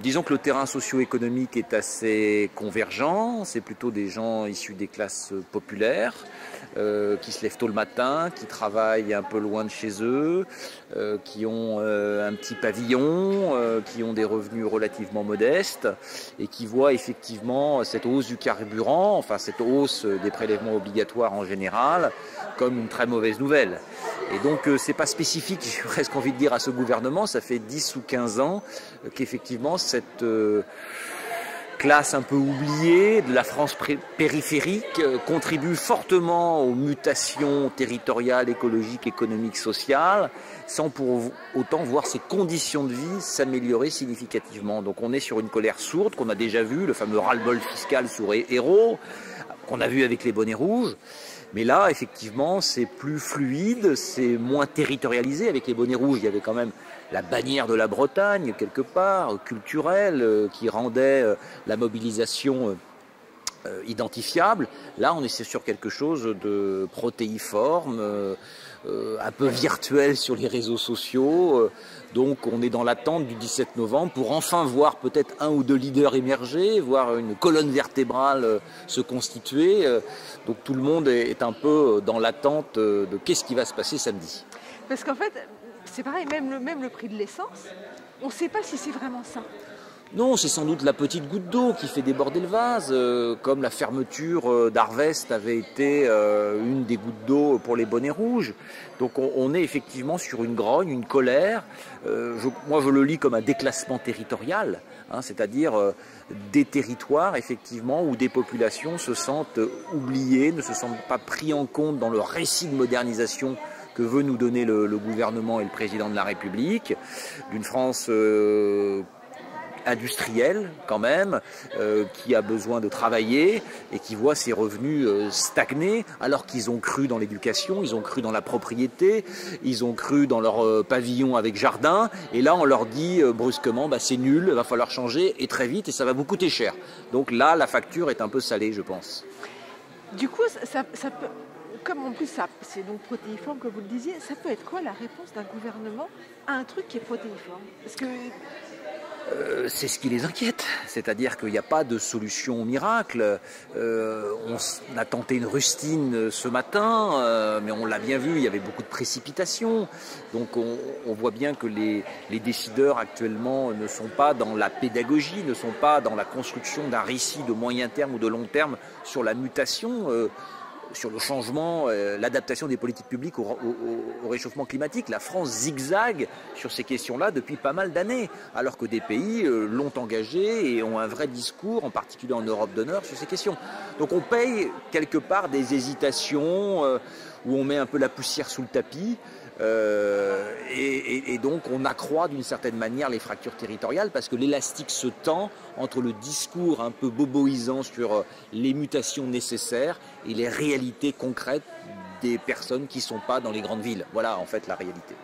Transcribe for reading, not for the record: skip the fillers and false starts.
Disons que le terrain socio-économique est assez convergent, c'est plutôt des gens issus des classes populaires, qui se lèvent tôt le matin, qui travaillent un peu loin de chez eux, qui ont un petit pavillon, qui ont des revenus relativement modestes et qui voient effectivement cette hausse du carburant, enfin cette hausse des prélèvements obligatoires en général, comme une très mauvaise nouvelle. Et donc c'est pas spécifique, j'ai presque envie de dire, à ce gouvernement, ça fait 10 ou 15 ans qu'effectivement cette classe un peu oubliée de la France périphérique contribue fortement aux mutations territoriales, écologiques, économiques, sociales, sans pour autant voir ses conditions de vie s'améliorer significativement. Donc on est sur une colère sourde qu'on a déjà vu, le fameux ras-le-bol fiscal sur Hérault, qu'on a vu avec les bonnets rouges. Mais là, effectivement, c'est plus fluide, c'est moins territorialisé. Avec les bonnets rouges, il y avait quand même la bannière de la Bretagne, quelque part, culturelle, qui rendait la mobilisation identifiable. Là, on est sur quelque chose de protéiforme, un peu virtuel sur les réseaux sociaux. Donc on est dans l'attente du 17 novembre pour enfin voir peut-être un ou deux leaders émerger, voir une colonne vertébrale se constituer. Donc tout le monde est un peu dans l'attente de qu'est-ce qui va se passer samedi. Parce qu'en fait, c'est pareil, même le prix de l'essence, on ne sait pas si c'est vraiment ça. Non, c'est sans doute la petite goutte d'eau qui fait déborder le vase, comme la fermeture d'Arvest avait été une des gouttes d'eau pour les bonnets rouges. Donc on est effectivement sur une grogne, une colère. Moi je le lis comme un déclassement territorial, hein, c'est-à-dire des territoires effectivement où des populations se sentent oubliées, ne se sentent pas pris en compte dans le récit de modernisation que veut nous donner le gouvernement et le président de la République, d'une France industriel quand même, qui a besoin de travailler et qui voit ses revenus stagner alors qu'ils ont cru dans l'éducation, ils ont cru dans la propriété, ils ont cru dans leur pavillon avec jardin et là on leur dit brusquement bah, c'est nul, il va falloir changer et très vite et ça va vous coûter cher. Donc là la facture est un peu salée je pense. Du coup ça peut, comme en plus c'est donc protéiforme comme vous le disiez, ça peut être quoi la réponse d'un gouvernement à un truc qui est protéiforme? Parce que c'est ce qui les inquiète, c'est-à-dire qu'il n'y a pas de solution miracle. On a tenté une rustine ce matin, mais on l'a bien vu, il y avait beaucoup de précipitations. Donc on voit bien que les décideurs actuellement ne sont pas dans la pédagogie, ne sont pas dans la construction d'un récit de moyen terme ou de long terme sur la mutation, sur le changement, l'adaptation des politiques publiques au réchauffement climatique. La France zigzague sur ces questions-là depuis pas mal d'années, alors que des pays l'ont engagé et ont un vrai discours, en particulier en Europe du Nord, sur ces questions. Donc on paye quelque part des hésitations où on met un peu la poussière sous le tapis. Et donc on accroît d'une certaine manière les fractures territoriales parce que l'élastique se tend entre le discours un peu boboisant sur les mutations nécessaires et les réalités concrètes des personnes qui ne sont pas dans les grandes villes. Voilà en fait la réalité.